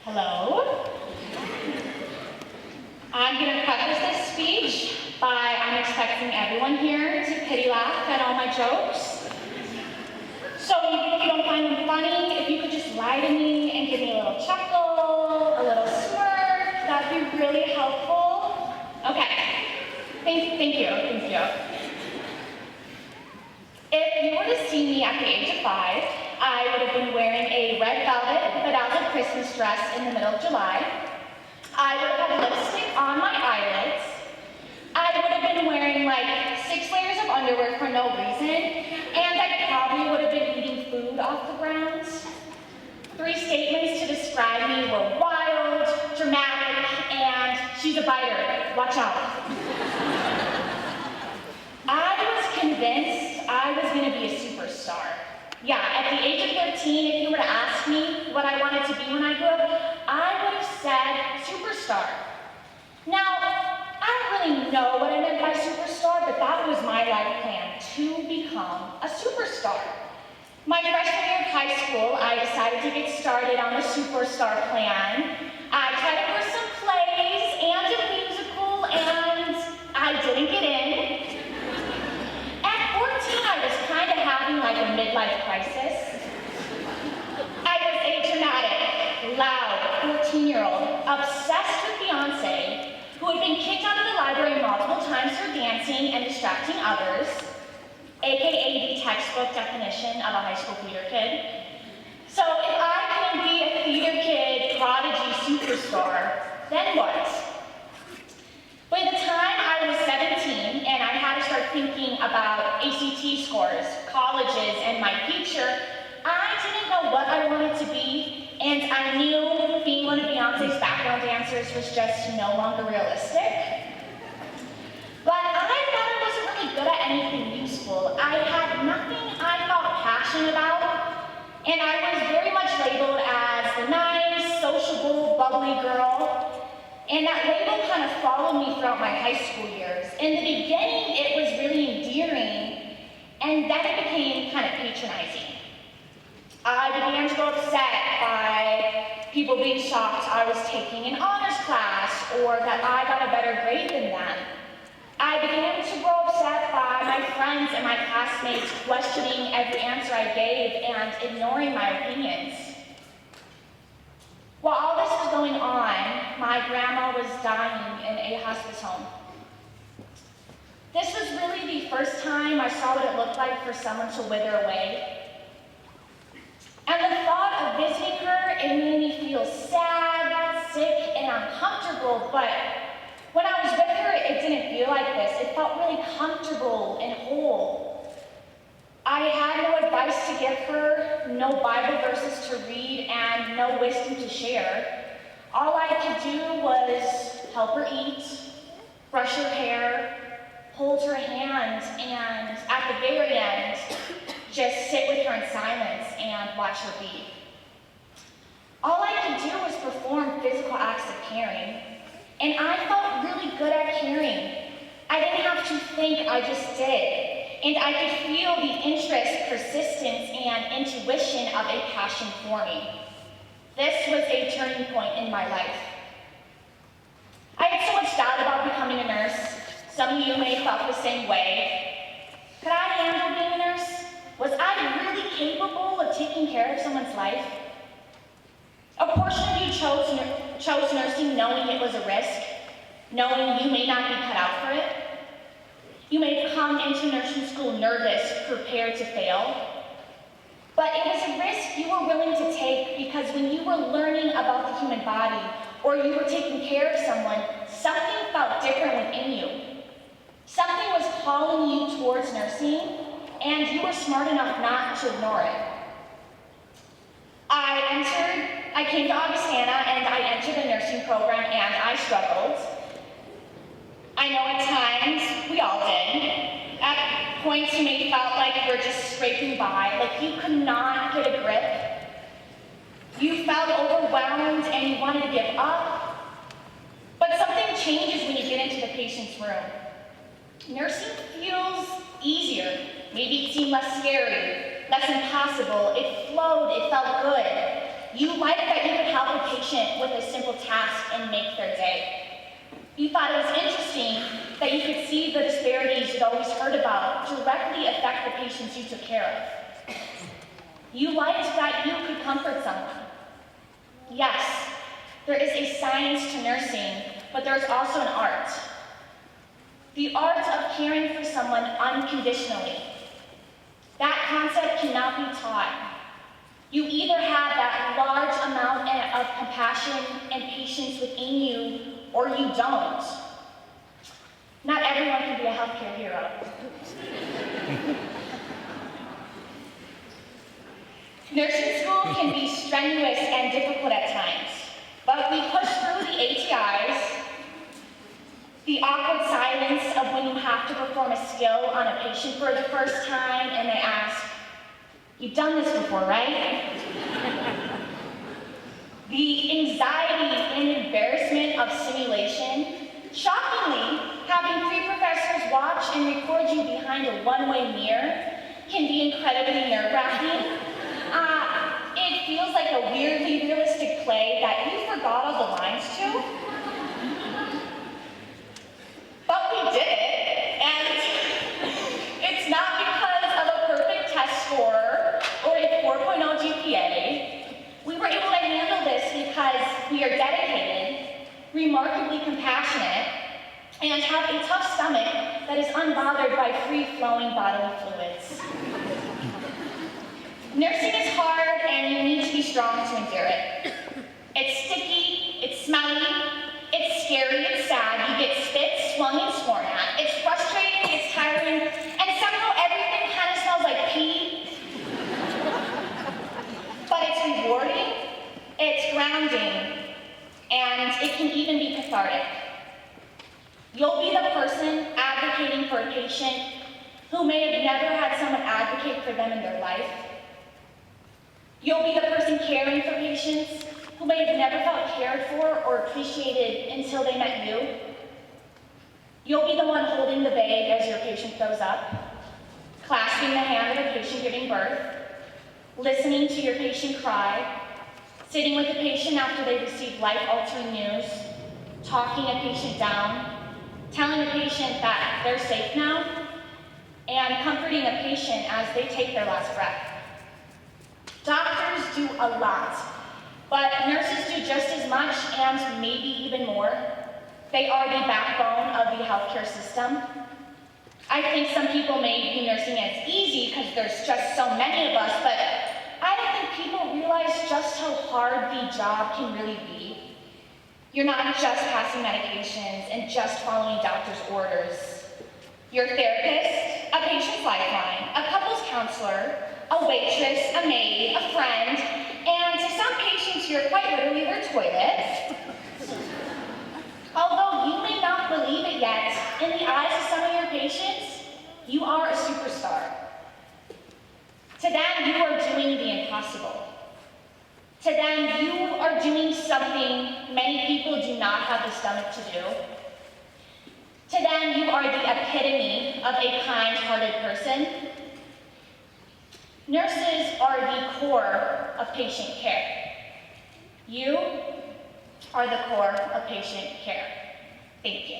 Hello. I'm going to preface this speech by I'm expecting everyone here to pity laugh at all my jokes. So even if you don't find them funny, if you could just lie to me and give me a little chuckle, a little smirk, that'd be really helpful. Okay. Thank you. If you were to see me at the age of 5, I would have been wearing a red velvet bedazzled Christmas dress in the middle of July. I would have had lipstick on my eyelids. I would have been wearing like 6 layers of underwear for no reason, and I probably would have been eating food off the ground. 3 statements to describe me were wild, dramatic, and she's a biter. Watch out. I was convinced I was going to be a superstar. Yeah, at the age of 13, if you were to ask me what I wanted to be when I grew up, I would have said superstar. Now, I don't really know what I meant by superstar, but that was my life plan, to become a superstar. My freshman year of high school, I decided to get started on the superstar plan. I tried to for some plays and a musical, and I didn't get in. At 14, I was kind of having like a midlife crisis. I was a dramatic, loud 14-year-old, obsessed with Beyonce, who had been kicked out of the library multiple times for dancing and distracting others, aka the textbook definition of a high school theater kid. So if I couldn't be a theater kid, prodigy, superstar, then what? By the time I was 17 and I had to start thinking about ACT scores, colleges, and my future, I didn't know what I wanted to be, and I knew being one of Beyonce's background dancers was just no longer realistic. But I thought I wasn't really good at anything useful. I had nothing I felt passionate about, and I was very much labeled as the nice, sociable, bubbly girl. And that label kind of followed me throughout my high school years. In the beginning, it was really endearing, and then it became kind of patronizing. I began to go upset by people being shocked I was taking an honors class or that I got a better grade than them. I began to grow upset by my friends and my classmates questioning every answer I gave and ignoring my opinions. While all this was going on, my grandma was dying in a hospice home. This was really the first time I saw what it looked like for someone to wither away. And the thought of visiting her, it made me feel sad, sick, and uncomfortable, but when I was with her, it didn't feel like this. It felt really comfortable and whole. I had no advice to give her, no Bible verses to read, and no wisdom to share. All I could do was help her eat, brush her hair, hold her hand, and at the very end, just sit with her in silence and watch her be. All I could do was perform physical acts of caring, and I felt really good at caring. I didn't have to think, I just did. And I could feel the interest, persistence, and intuition of a passion for me. This was a turning point in my life. I had so much doubt about becoming a nurse. Some of you may have felt the same way. Could I handle being a nurse? Was I really capable of taking care of someone's life? A portion of you chose nursing knowing it was a risk, knowing you may not be cut out for it. You may have come into nursing school nervous, prepared to fail. But it was a risk you were willing to take because when you were learning about the human body or you were taking care of someone, something felt different within you. Something was calling you towards nursing, and you were smart enough not to ignore it. I came to Augustana and I entered the nursing program and I struggled. I know at times, we all did. At points you may have felt like you were just scraping by, like you could not get a grip. You felt overwhelmed and you wanted to give up. But something changes when you get into the patient's room. Nursing feels easier. Maybe it seemed less scary, less impossible. It flowed, it felt good. You liked that you could help a patient We thought it was interesting that you could see the disparities you'd always heard about directly affect the patients you took care of. You liked that you could comfort someone. Yes, there is a science to nursing, but there's also an art. The art of caring for someone unconditionally. That concept cannot be taught. You either have that large amount of compassion and patience within you, or you don't. Not everyone can be a healthcare hero. Nursing school can be strenuous and difficult at times, but we push through the ATIs, the awkward silence of when you have to perform a skill on a patient for the first time and they ask, "You've done this before, right?" The anxiety and embarrassment of simulation. Shockingly, having 3 professors watch and record you behind a one-way mirror can be incredibly nerve-wracking. It feels like a weirdly realistic play that you forgot all the lines to. But we did it, and it's not because of a perfect test score or a 4.0 GPA. We were able to handle this because we are dedicated, remarkably compassionate, and have a tough stomach that is unbothered by free-flowing bodily fluids. Nursing is hard, and you need to be strong to endure it. It's sticky, it's smelly, it's scary, it's sad. You get spit, swung, and sworn at. It's frustrating, it's tiring, and somehow everything kind of smells like pee. But it's rewarding, it's grounding, and it can even be cathartic. You'll be the person advocating for a patient who may have never had someone advocate for them in their life. You'll be the person caring for patients who may have never felt cared for or appreciated until they met you. You'll be the one holding the bag as your patient throws up, clasping the hand of a patient giving birth, listening to your patient cry, sitting with the patient after they receive life-altering news, talking a patient down, telling the patient that they're safe now, and comforting a patient as they take their last breath. Doctors do a lot, but nurses do just as much and maybe even more. They are the backbone of the healthcare system. I think some people may view nursing as easy because there's just so many of us, but I don't think people realize just how hard the job can really be. You're not just passing medications and just following doctor's orders. You're a therapist, a patient's lifeline, a couples counselor, a waitress, a maid, a friend, and to some patients, you're quite literally their toilet. Although you may not believe it yet, in the eyes of some of your patients, you are a superstar. To them, you are doing the impossible. To them, you are doing something many people do not have the stomach to do. To them, you are the epitome of a kind-hearted person. Nurses are the core of patient care. You are the core of patient care. Thank you.